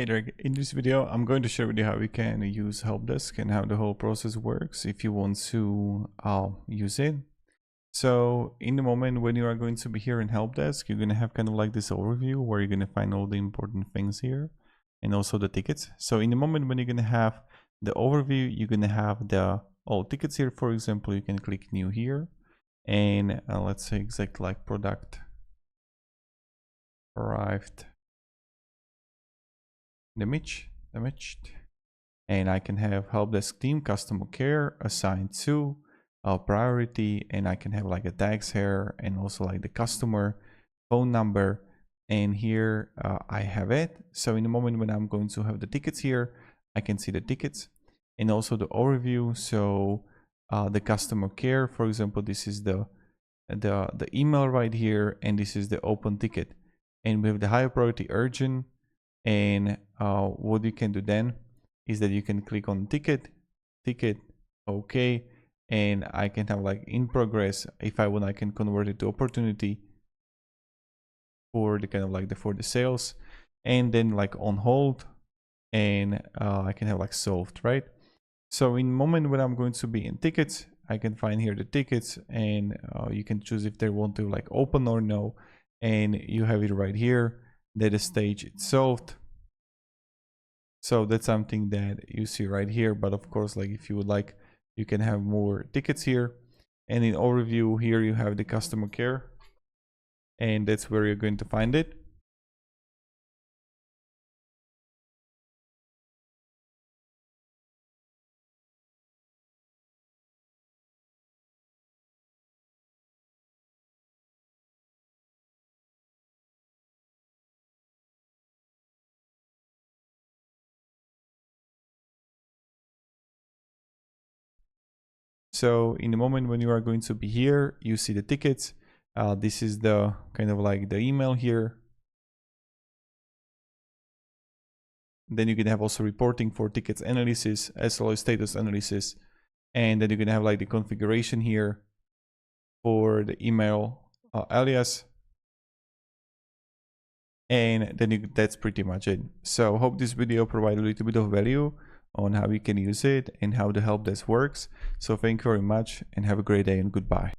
Hey there, in this video I'm going to share with you how we can use Helpdesk and how the whole process works if you want to use it. So in the moment when you are going to be here in Helpdesk, you're going to have kind of like this overview where you're going to find all the important things here and also the tickets. So in the moment when you're going to have the overview, you're going to have the all tickets here. For example, you can click new here and let's say exactly like product arrived damaged, and I can have helpdesk team customer care assigned to priority, and I can have like a tags here and also like the customer phone number, and here I have it. So in the moment when I'm going to have the tickets here, I can see the tickets and also the overview. So the customer care, for example, this is the email right here, and this is the open ticket, and we have the higher priority urgent. And what you can do then is that you can click on ticket, okay, and I can have like in progress. If I want, I can convert it to opportunity for the kind of like for the sales, and then like on hold, and I can have like solved, right? So in the moment when I'm going to be in tickets, I can find here the tickets, and you can choose if they want to like open or no, and you have it right here. Data stage it's solved. So that's something that you see right here. But of course, like if you would like, you can have more tickets here. And in overview here, you have the customer care, and that's where you're going to find it. So in the moment when you are going to be here, you see the tickets. This is the kind of like the email here. Then you can have also reporting for tickets analysis, SLO status analysis. And then you can have like the configuration here for the email alias. And then that's pretty much it. So hope this video provided a little bit of value on how you can use it and how the help desk works. So thank you very much and have a great day and goodbye.